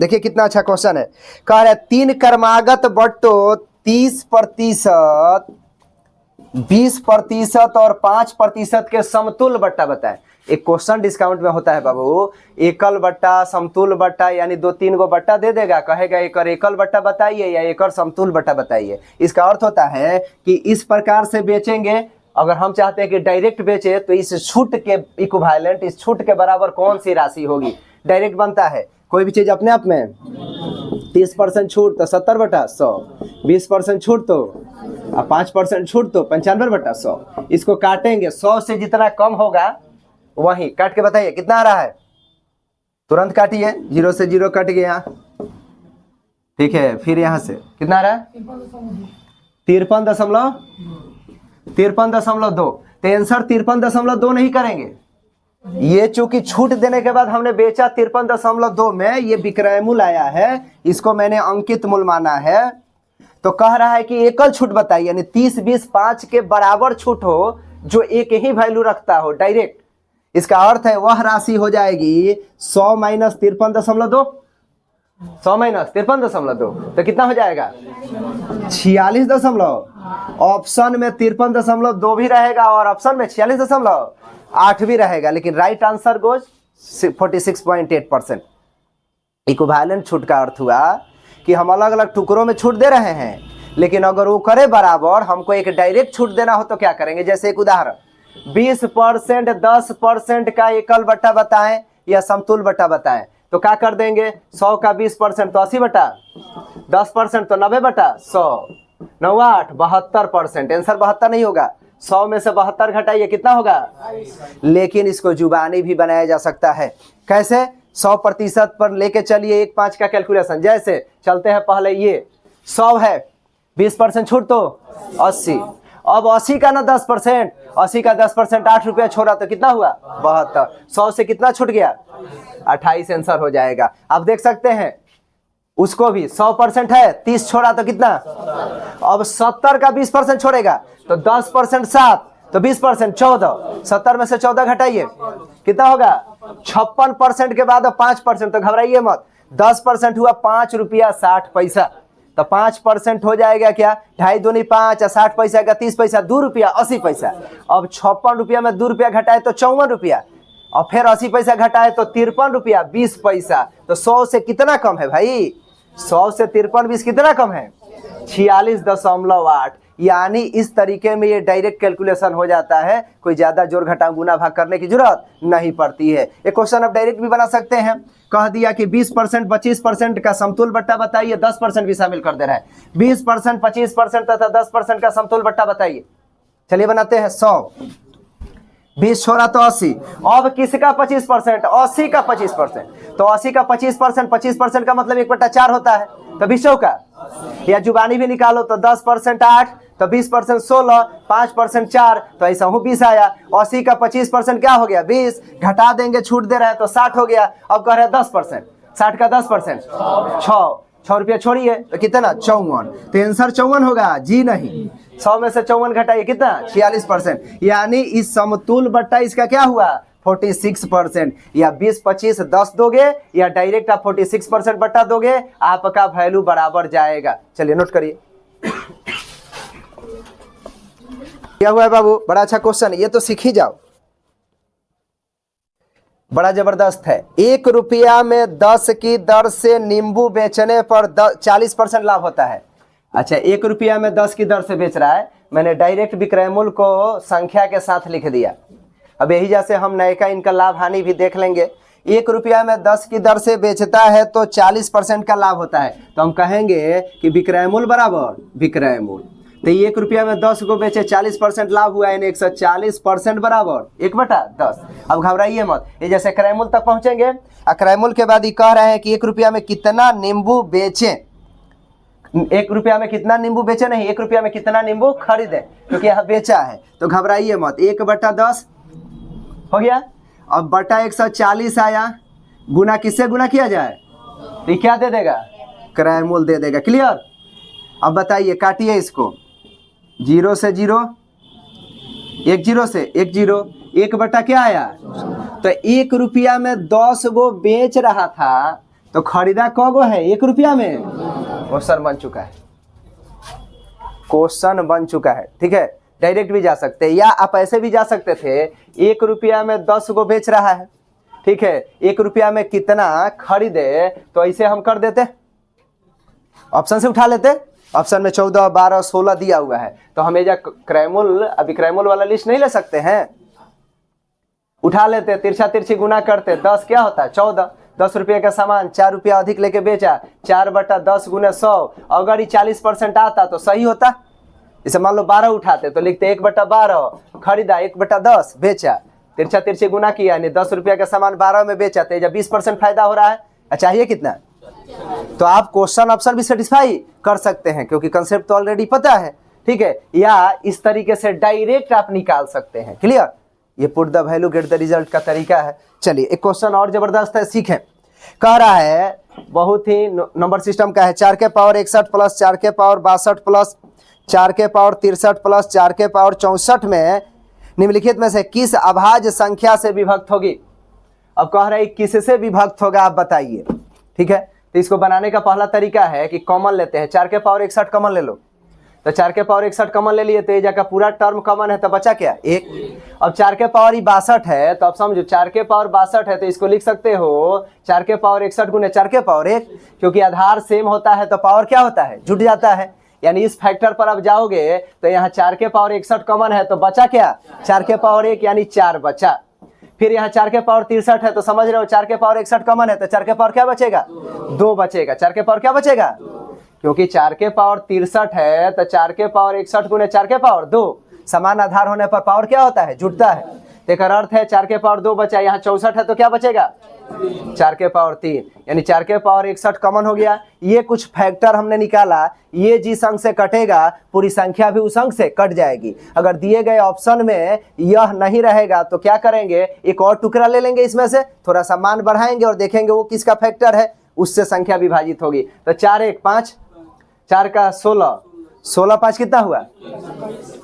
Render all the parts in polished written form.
देखिए कितना अच्छा क्वेश्चन है। कह रहे 3 क्रमागत बट्टों 30%, 20% और 5% के समतुल्य बट्टा बताएं। एक क्वेश्चन डिस्काउंट में होता है बाबू, एकल बट्टा, समतुल्य बट्टा, यानी 2-3 गो बट्टा दे देगा, कहेगा एक एकल बट्टा बताइए या एक समतुल्य बट्टा बताइए। इसका अर्थ होता है कि इस प्रकार से बेचेंगे। अगर हम चाहते हैं कि डायरेक्ट बेचे तो इस छूट के इक्विवेलेंट, इस छूट के बराबर कौन सी राशि होगी। डायरेक्ट बनता है कोई भी चीज अपने आप में, 30% छूट तो 70/100, 20% छूट तो 5% छूट तो 95/100। इसको काटेंगे, 100 से जितना कम होगा वही काट के बताइए कितना आ रहा है। तुरंत काटिए, 0 से 0 कट गया, ठीक है। फिर यहां से कितना आ रहा है, 53.2। तो आंसर 53.2 नहीं करेंगे। ये चूंकि छूट देने के बाद हमने बेचा 53.2 में, ये विक्रय मूल्य आया है, इसको मैंने अंकित मूल्य माना है। तो कह रहा है कि एकल छूट बताइए, यानी 30, 20, 5 के बराबर छूट हो जो एक ही वैल्यू रखता हो डायरेक्ट। इसका अर्थ है वह राशि हो जाएगी 100 माइनस 53.2, 100 माइनस 53.2, तो कितना हो जाएगा 46। ऑप्शन में 53.2 भी रहेगा और ऑप्शन में 46.8 भी रहेगा, लेकिन राइट आंसर गोज 46.8%। इक्विवेलेंट छूट का अर्थ हुआ कि हम अलग अलग टुकड़ों में छूट दे रहे हैं, लेकिन अगर वो करे बराबर, हमको एक डायरेक्ट छूट देना हो तो क्या करेंगे। जैसे एक उदाहरण, 20%, 10% का एकल बट्टा बताएं या समतुल्य बट्टा बताएं, तो क्या कर देंगे, 100 का 20% तो 80/, 10% तो 90/100, 9 8 72%। आंसर 72 नहीं होगा, 100 में से 72 घटाइए कितना होगा। लेकिन इसको जुबानी भी बनाया जा सकता है। कैसे, 100% पर लेके चलिए 1/5 का कैलकुलेशन। जैसे चलते हैं, पहले ये 100 है, 20% छूट तो 80। अब 80 का ना 10%, 80 का 10% 8 रुपया छोड़ा तो कितना हुआ 72। 100 से कितना छूट गया 28, आंसर हो जाएगा। आप देख सकते हैं उसको भी 100% है, 30 छोड़ा तो कितना। अब 70 का 20% छोड़ेगा तो 10% 7, तो 20% 14, 70 में से 14 घटाइए कितना होगा 56% के बाद 5%, तो घबराइए मत। 10% हुआ 5 रुपया 60 पैसा, तो 5% हो जाएगा क्या, 2.5 दूनी 5, 60 पैसा का 30 पैसा, 2 रुपया 80 पैसा। अब 56 रुपया में 2 रुपया घटाए तो 54 रुपया, और फिर 80 पैसा घटाए तो 53 रुपया 20 पैसा। तो 100 से कितना कम है भाई, 100 से 53 20 कितना कम है 46.8। यानी इस तरीके में ये डायरेक्ट कैलकुलेशन हो जाता है, कोई ज्यादा जोड़ घटाव गुना भाग करने की जरूरत नहीं पड़ती है। एक क्वेश्चन आप डायरेक्ट भी बना सकते हैं। कह दिया कि 20%, 25% का समतुल्य बट्टा बताइए, 10% भी शामिल कर दे रहा है। 20%, 25% तथा 10% का समतुल्य बट्टा बताइए। चलिए बनाते हैं। 100, 20 छोड़ा तो 80। अब किसका 25%, 80 का 25%, तो 80 का 25%, 25% का मतलब 1/4 होता है, तो 20 का, या जुबानी भी निकालो तो 10% 8, तो 20% 16, 5% 4, तो ऐसा हूँ 20 आया। 80 का 25% क्या हो गया 20, घटा देंगे छूट दे रहे हैं तो 60 हो गया। अब कह रहे हैं 10%, 60 का 10% 6 रुपया छोड़िए तो कितना 54, तो आंसर 54 होगा जी नहीं। 100 में से 54 घटाइए कितना 46%, यानी इस समतुल्य बट्टा इसका क्या हुआ 46%। या 20, 25, 10 दोगे या डायरेक्ट आप 46% बट्टा दोगे, आपका वैल्यू बराबर जाएगा। चलिए नोट करिए। क्या हुआ है बाबू, बड़ा अच्छा क्वेश्चन, ये तो सीख ही जाओ, बड़ा जबरदस्त है। 1 रुपया में 10 की दर से नींबू बेचने पर 40% लाभ होता है। अच्छा, 1 रुपया में 10 की दर से बेच रहा है, मैंने डायरेक्ट विक्रय मूल्य को संख्या के साथ लिख दिया। अब यही जैसे हम नए का इनका लाभ हानि भी देख लेंगे। 1 रुपया में 10 की दर से बेचता है तो 40% का लाभ होता है, तो हम कहेंगे कि विक्रय मूल्य बराबर विक्रय मूल्य। तो 1 रुपया में 10 को बेचे 40% लाभ हुआ, यानी 140% बराबर 1/10। अब घबराइए मत, ये जैसे क्रय मूल्य तक पहुंचेंगे। क्रय मूल्य के बाद ये कह रहे हैं कि 1 रुपया में कितना नींबू बेचें। 1 रुपया में कितना नींबू बेचे नहीं, 1 रुपया में कितना नींबू खरीदे, क्योंकि यहाँ बेचा है। तो घबराइए मत, 1/10 हो गया। अब बटा 140 आया, गुना किससे गुना किया जाए, तो क्या दे देगा क्रय मूल्य दे देगा। क्लियर। अब बताइए, काटिए इसको, 0 से 0, 1 0 से 1 0, 1 बटा क्या आया, तो 1 रुपया में 10 गो बेच रहा था तो खरीदा कौगो है 1 रुपया में। क्वेश्चन बन चुका है, क्वेश्चन बन चुका है। ठीक है, डायरेक्ट भी जा सकते हैं या आप ऐसे भी जा सकते थे, 1 रुपया में 10 गो बेच रहा है। ठीक है, 1 रुपया में कितना खरीदे, तो ऐसे हम कर देते, ऑप्शन से उठा लेते। ऑप्शन में 14, 12, 16 दिया हुआ है, तो हम एजा क्रैमूल, अभी क्रैमूल वाला लिस्ट नहीं ले सकते हैं, उठा लेते, तिरछा तिरछी गुना करते, 10 क्या होता है 14, 10 रुपये का सामान 4 रुपया अधिक लेके बेचा, 4/10 गुने 100, अगर ये 40% आता तो सही होता। इसे मान लो 12 उठाते तो लिखते 1/12, खरीदा 1/10 बेचा, तिरछा तिरछी गुना किया, यानी 10 रुपया का सामान 12 में बेचा, तो 20% फायदा हो रहा है। चाहिए कितना, तो आप क्वेश्चन ऑप्शन भी सेटिस्फाई कर सकते हैं क्योंकि कंसेप्ट तो ऑलरेडी पता है। ठीक है, या इस तरीके से डायरेक्ट आप निकाल सकते हैं। क्लियर, ये put the value get the result का तरीका है। चलिए एक क्वेश्चन और जबरदस्त है, सीखें। कह रहा है, बहुत ही नंबर सिस्टम का है, 4 के पावर 61 प्लस 4 के पावर 62 प्लस 4 के पावर 63 प्लस 4 के पावर 64 में निम्नलिखित में से किस अभाज्य संख्या से विभक्त होगी। अब कह रहा है किससे विभक्त होगा आप बताइए। ठीक है, तो इसको बनाने का पहला तरीका है कि कॉमन लेते हैं, 4 के पावर 61 कॉमन ले लो, तो 4 के पावर 61 कॉमन ले लिए, तो ये जगह पूरा टर्म कॉमन है, तो बचा क्या 1। अब 4 के पावर 62 है, तो अब समझो 4 के पावर 62 है, तो इसको लिख सकते हो 4 के पावर 61 गुने 4 के पावर 1, क्योंकि आधार सेम होता है तो पावर क्या होता है, जुट जाता है। यानी इस फैक्टर पर अब जाओगे तो यहाँ 4 के पावर 61 कॉमन है, तो बचा क्या 4 के पावर 1 यानी 4 बचा। फिर यहाँ 4 के पावर 63 है, तो समझ रहे हो 4 के पावर 61 कॉमन है, तो 4 के पावर क्या बचेगा 2 बचेगा। 4 के पावर क्या बचेगा, क्योंकि 4 के पावर 63 है, तो 4 के पावर 61 गुने 4 के पावर 2, समान आधार होने पर पावर क्या होता है, जुटता है। तो एक अर्थ है 4 के पावर 2 बचा, यहाँ 64 है तो क्या बचेगा 4 के पावर 3, यानी 4 के पावर 61 कॉमन हो गया। ये कुछ फैक्टर हमने निकाला, ये जिस अंक से कटेगा पूरी संख्या भी उस अंक से कट जाएगी। अगर दिए गए ऑप्शन में यह नहीं रहेगा तो क्या करेंगे, एक और टुकड़ा ले लेंगे, इसमें से थोड़ा सा मान बढ़ाएंगे और देखेंगे वो किसका फैक्टर है, उससे संख्या विभाजित होगी। तो 4 1 5, 4 का 16, 16 5 कितना हुआ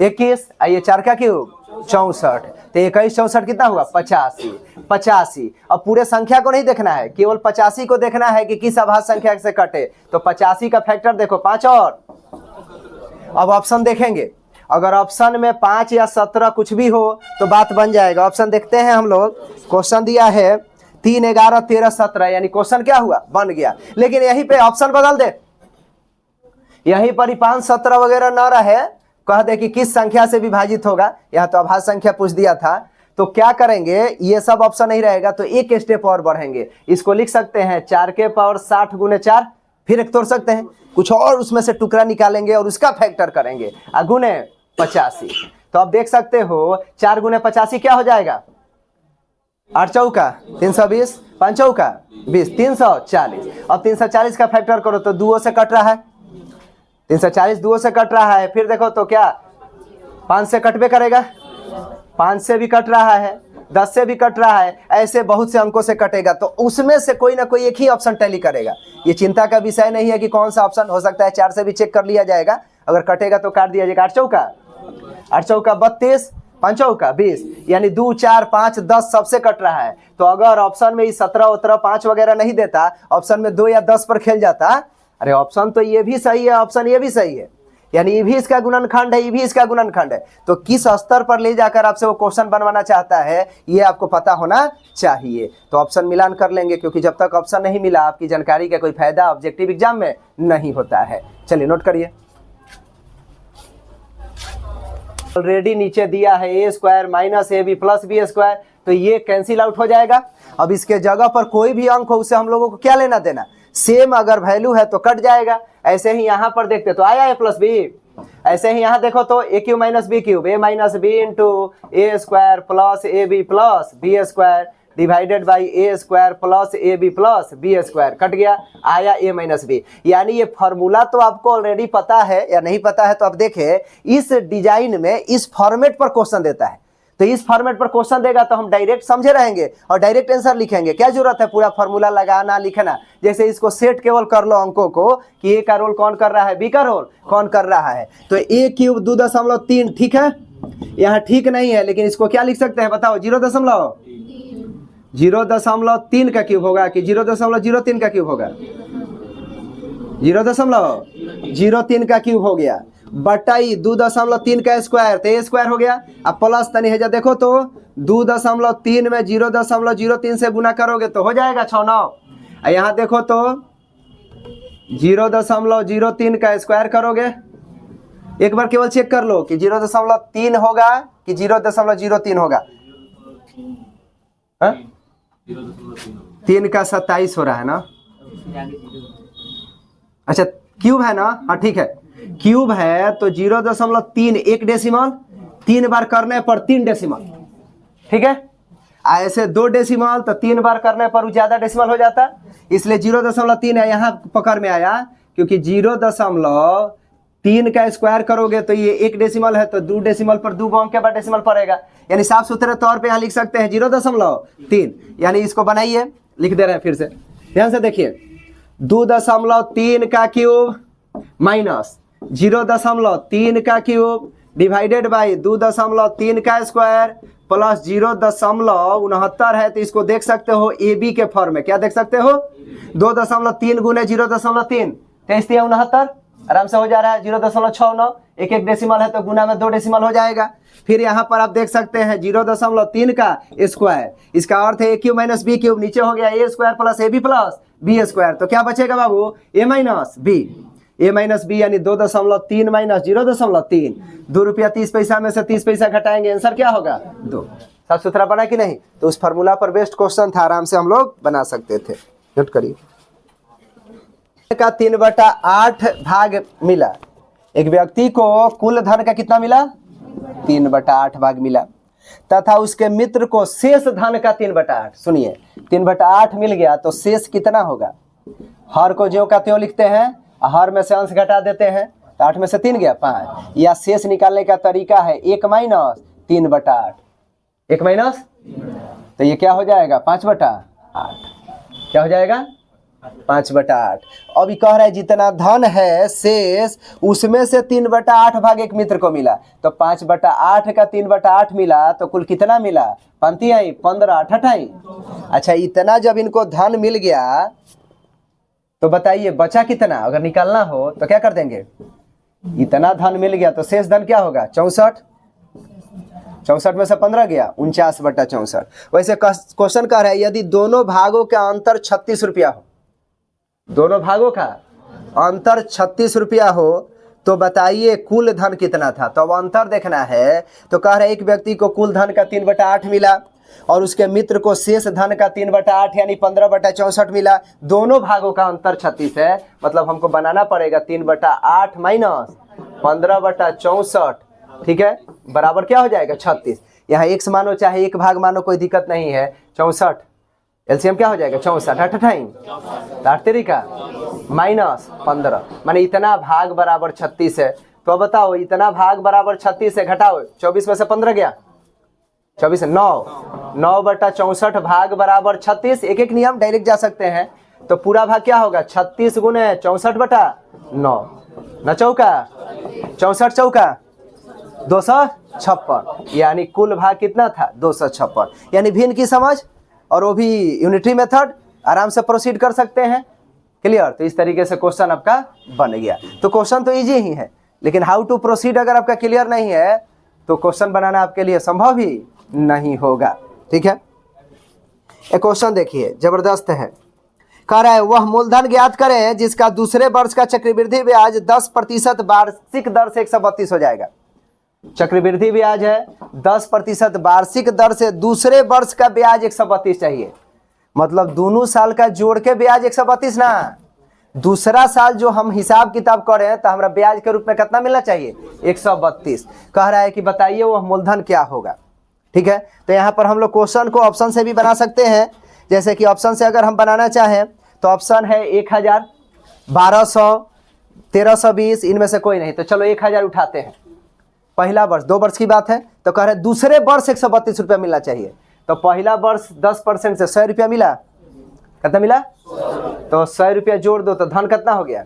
21, आइए 4 का क्यूब 64, तो 21 64 कितना हुआ 85, 85। अब पूरे संख्या को नहीं देखना है, केवल 85 को देखना है कि किस अभाज्य संख्या से कटे। तो 85 का फैक्टर देखो 5 और अब ऑप्शन देखेंगे, अगर ऑप्शन में 5 या 17 कुछ भी हो तो बात बन जाएगा। ऑप्शन देखते हैं हम लोग, क्वेश्चन दिया है 3 11 13 17, यानी क्वेश्चन क्या हुआ बन गया। लेकिन यहीं पे ऑप्शन बदल दे, यहीं पर ही 5 17 वगैरह न रहे, कह दे कि किस संख्या से विभाजित होगा, यहाँ तो अभाज्य संख्या पूछ दिया था, तो क्या करेंगे, ये सब ऑप्शन नहीं रहेगा तो एक स्टेप और बढ़ेंगे। इसको लिख सकते हैं 4 के पावर 60 गुने 4, फिर एक तोड़ सकते हैं, कुछ और उसमें से टुकड़ा निकालेंगे और उसका फैक्टर करेंगे, गुने 85। तो आप देख सकते हो 4 गुने 85 क्या हो जाएगा, 8 चौका 320, 5 चौका 20, 340। अब 340 का फैक्टर करो तो 2 से कट रहा है, 340 2 से कट रहा है। फिर देखो तो क्या 5 से कटबे करेगा, 5 से भी कट रहा है, 10 से भी कट रहा है, ऐसे बहुत से अंकों से कटेगा, तो उसमें से कोई ना कोई एक ही ऑप्शन टैली करेगा। ये चिंता का विषय नहीं है कि कौन सा ऑप्शन हो सकता है, 4 से भी चेक कर लिया जाएगा, अगर कटेगा तो काट दिया जाएगा। 8 चौका 32, 5 चौका 20, यानी 2 4 5 10 सबसे कट रहा है। तो अगर ऑप्शन में 17 17 5 वगैरह नहीं देता, ऑप्शन में 2 या 10 पर खेल जाता, अरे ऑप्शन तो ये भी सही है, ऑप्शन ये भी सही है, यानी ये भी इसका गुणनखंड है, ये भी इसका गुणनखंड है, तो किस स्तर पर ले जाकर आपसे वो क्वेश्चन बनवाना चाहता है ये आपको पता होना चाहिए। तो ऑप्शन मिलान कर लेंगे, क्योंकि जब तक ऑप्शन नहीं मिला आपकी जानकारी का कोई फायदा ऑब्जेक्टिव एग्जाम में नहीं होता है। चलिए नोट करिए, ऑलरेडी नीचे दिया है a square minus ab plus B square, तो ये कैंसिल आउट हो जाएगा। अब इसके जगह पर कोई भी अंक हो उससे हम लोगों को क्या लेना देना, सेम अगर वैल्यू है तो कट जाएगा। ऐसे ही यहाँ पर देखते तो आया a प्लस बी, ऐसे ही यहाँ देखो तो A cube minus B cube, A minus B into A square plus A B plus B square divided by A square plus A B plus B square, cut गया, आया ए minus B. यानी ये formula तो आपको already पता है या नहीं पता है, तो अब देखें इस डिजाइन में इस फॉर्मेट पर क्वेश्चन देता है, तो इस फॉर्मेट पर क्वेश्चन देगा तो हम डायरेक्ट समझे रहेंगे और डायरेक्ट आंसर लिखेंगे। क्या जरूरत है पूरा फॉर्मूला लगाना लिखना, जैसे इसको सेट केवल कर लो अंकों को कि ए का रोल कौन कर रहा है, बी का रोल कौन कर रहा है। तो ए क्यूब 2.3 ठीक है, यहाँ ठीक नहीं है, लेकिन इसको क्या लिख सकते हैं बताओ, 0.3 0.3 का क्यूब होगा कि 0.03 का क्यूब होगा? 0.03 का क्यूब हो गया बटाई 2.3 का स्क्वायर, तो ए स्क्वायर हो गया। अब प्लस तनी है, देखो तो 2.3 में 0.03 से गुना करोगे तो हो जाएगा 69। यहाँ देखो तो 0.03 का स्क्वायर करोगे, एक बार केवल चेक कर लो कि 0.3 होगा कि 0.03 होगा। 3 का 27 हो रहा है ना? अच्छा क्यूब है ना? हाँ ठीक है, क्यूब है तो 0.3 एक डेसिमल, 3 बार करने पर 3 डेसिमल, ठीक है। ऐसे 2 डेसिमल तो 3 बार करने पर ज्यादा डेसिमल हो जाता, इसलिए 0.3 है यहाँ पकड़ में आया, क्योंकि 0.3 का स्क्वायर करोगे तो ये 1 डेसिमल है, तो 2 डेसिमल पर 2 अंक के बाद डेसिमल पड़ेगा, यानी साफ सुथरे तौर पे यहाँ लिख सकते हैं 0.3। यानी इसको बनाइए, लिख दे रहे हैं फिर से, ध्यान से देखिए। 2.3 का क्यूब माइनस 0.3 का क्यूब डिवाइडेड बाई 2.3 का स्क्वायर प्लस 0.69 है, तो इसको देख सकते हो ए बी के फॉर्म में। क्या देख सकते हो? 2.3 गुने 0.3 2369, आराम से हो जा रहा है। 0.69 एक एक डेसिमल है तो गुना में 2 डेसिमल हो जाएगा। फिर यहाँ पर आप देख सकते हैं 0.3 का स्क्वायर, इसका अर्थ है A cube minus B cube, नीचे हो गया A square plus A B plus B square, तो क्या बचेगा बाबू? A minus B, A minus B यानी 2.3 माइनस 0.3, 2 रुपया 30 पैसा में से 30 पैसा घटाएंगे, आंसर क्या होगा? 2। साफ सुथरा बना कि नहीं? तो उस फार्मूला पर बेस्ड क्वेश्चन था, आराम से हम लोग बना सकते थे। नोट करिए, का 3/8 भाग मिला। एक व्यक्ति को कुल धन का कितना मिला? 3/8 भाग मिला, तथा उसके मित्र को शेष धन का 3/8। सुनिए, 3/8 मिल गया तो शेष कितना होगा? हर को ज्यों का त्यों लिखते हैं, हर में से अंश घटा देते हैं, तो 8 में से 3 गया 5। या शेष निकालने का तरीका है 1 माइनस 3/8, 1 माइनस, तो ये क्या हो जाएगा? 5/8। क्या हो जाएगा? 5/8। अभी कह रहा है जितना धन है शेष, उसमें से 3/8 भाग एक मित्र को मिला, तो 5/8 का 3/8 मिला, तो कुल कितना मिला? 5 आई 15 28। अच्छा, इतना जब इनको धन मिल गया तो बताइए बचा कितना? अगर निकालना हो तो क्या कर देंगे? इतना धन मिल गया तो शेष धन क्या होगा? 64। 64 में से 15 गया 49/64। वैसे क्वेश्चन कह रहा है यदि दोनों भागों का अंतर 36 रुपया हो, दोनों भागों का अंतर 36 रुपया हो, तो बताइए कुल धन कितना था? तो अब अंतर देखना है, तो कह रहे एक व्यक्ति को कुल धन का 3/8 मिला और उसके मित्र को शेष धन का 3/8 यानी 15/64 मिला। दोनों भागों का अंतर 36 है, मतलब हमको बनाना पड़ेगा 3/8 माइनस 15/64, ठीक है, बराबर क्या हो जाएगा? 36। यहाँ x मानो चाहे एक भाग मानो, कोई दिक्कत नहीं है। 64 एलसीएम क्या हो जाएगा? 64 8 8 तरीका माइनस 15, माने इतना भाग बराबर 36 है। तो अब बताओ इतना भाग बराबर 36 है, घटाओ 24 में से 15 गया 24 9/64 भाग बराबर 36। एक एक नियम डायरेक्ट जा सकते हैं, तो पूरा भाग क्या होगा? 36 गुने 64/9, न चौका 64 चौका 256, यानी कुल भाग कितना था? 256। यानी भिन्न की समझ और वो भी यूनिटरी मेथड, आराम से प्रोसीड कर सकते हैं। क्लियर? तो इस तरीके से क्वेश्चन आपका बन गया। तो क्वेश्चन तो इजी ही है, लेकिन हाउ टू प्रोसीड अगर आपका क्लियर नहीं है तो क्वेश्चन बनाना आपके लिए संभव ही नहीं होगा। ठीक है, एक क्वेश्चन देखिए, जबरदस्त है। कह रहा है वह मूलधन ज्ञात करें जिसका दूसरे वर्ष का चक्रवृद्धि ब्याज 10% वार्षिक दर से 132 हो जाएगा। चक्रवृद्धि ब्याज है 10% वार्षिक दर से, दूसरे वर्ष का ब्याज 132 चाहिए, मतलब दोनों साल का जोड़ के ब्याज 132 ना, दूसरा साल जो हम हिसाब किताब करें तो हमारा ब्याज के रूप में कितना मिलना चाहिए? 132। कह रहा है कि बताइए वह मूलधन क्या होगा। ठीक है, तो यहाँ पर हम लोग क्वेश्चन को ऑप्शन से भी बना सकते हैं। जैसे कि ऑप्शन से अगर हम बनाना चाहें तो ऑप्शन है 1000, 1200, 1320, इनमें से कोई नहीं, तो चलो 1000 उठाते हैं। पहला वर्ष 2 वर्ष की बात है, तो कह रहे दूसरे वर्ष 132 रुपया मिलना चाहिए। तो पहला वर्ष 10% से 100 रुपया मिला, कितना मिला? तो 100 रुपया जोड़ दो तो धन कितना हो गया?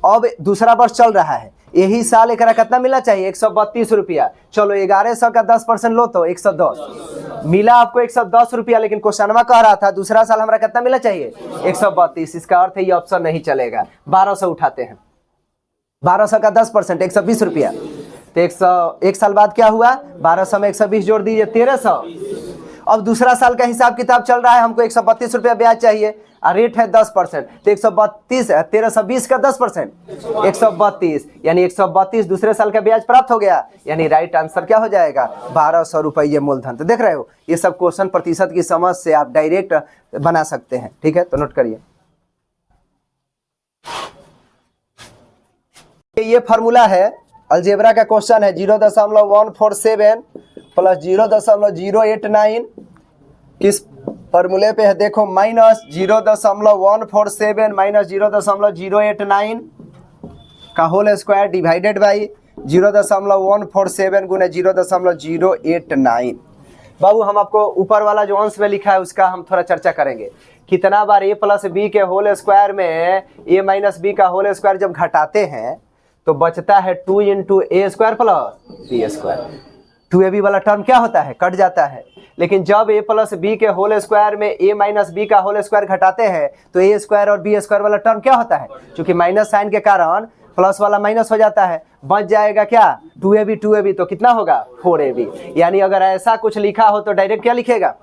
अब दूसरा वर्ष चल रहा है, यही साल एक कितना मिलना चाहिए 132 रुपया। चलो 1100 का 10% लो तो 110 मिला आपको 110 रुपया, लेकिन क्वेश्चनवा कह रहा था दूसरा साल हमारा कितना मिलना चाहिए 132। इसका अर्थ है ये ऑप्शन नहीं चलेगा। 1200 उठाते हैं, 1200 का 10% 120 रुपया, तो 1 साल बाद क्या हुआ 1200 में 120 जोड़ दीजिए 1300। अब दूसरा साल का हिसाब किताब चल रहा है, हमको 132 रुपया ब्याज चाहिए और रेट है 10%, तो 132 है 1320 का 10% 132, यानी 132 दूसरे साल का ब्याज प्राप्त हो गया, यानी राइट आंसर क्या हो जाएगा 1200 रुपये मूलधन। तो देख रहे हो ये सब क्वेश्चन प्रतिशत की समझ से आप डायरेक्ट बना सकते हैं। ठीक है, तो नोट करिए ये फार्मूला है, अलजेब्रा का क्वेश्चन है 0.147 प्लस 0.089 किस फार्मूले पे है देखो, माइनस 0.147 माइनस 0.089 का होल स्क्वायर डिवाइडेड बाई 0.147 गुने 0.089। बाबू हम आपको ऊपर वाला जो अंश में लिखा है उसका हम थोड़ा चर्चा करेंगे। कितना बार a प्लस बी के होल स्क्वायर में a माइनस बी का होल स्क्वायर जब घटाते हैं तो बचता है 2 into A square plus B square. 2ab वाला टर्म क्या होता है कट जाता है, लेकिन जब a प्लस बी के होल स्क्वायर में a माइनस बी का होल स्क्वायर घटाते हैं तो a स्क्वायर और बी स्क्वायर वाला टर्म क्या होता है, क्योंकि माइनस साइन के कारण प्लस वाला माइनस हो जाता है, बच जाएगा क्या 2ab तो कितना होगा 4ab। यानी अगर ऐसा कुछ लिखा हो तो डायरेक्ट क्या लिखेगा,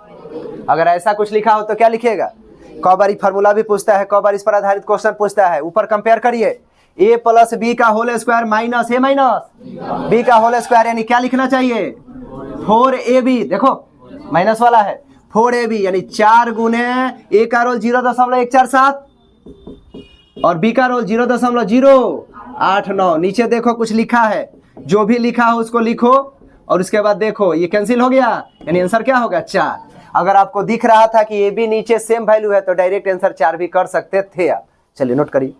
अगर ऐसा कुछ लिखा हो तो क्या लिखेगा। कई बार फार्मूला भी पूछता है, कई बार इस पर आधारित क्वेश्चन पूछता है। ऊपर कंपेयर करिए a प्लस बी का होल स्क्वायर माइनस ए माइनस बी का होल स्क्वायर, यानी क्या लिखना चाहिए 4ab। देखो माइनस वाला है 4ab, यानी 4 गुने ए का रोल 0.147 और बी का रोल 0.089। नीचे देखो कुछ लिखा है, जो भी लिखा हो उसको लिखो और उसके बाद देखो ये कैंसिल हो गया, यानी आंसर क्या होगा 4। अगर आपको दिख रहा था कि ए बी नीचे सेम वैल्यू है तो डायरेक्ट आंसर 4 भी कर सकते थे आप। चलिए नोट करिए।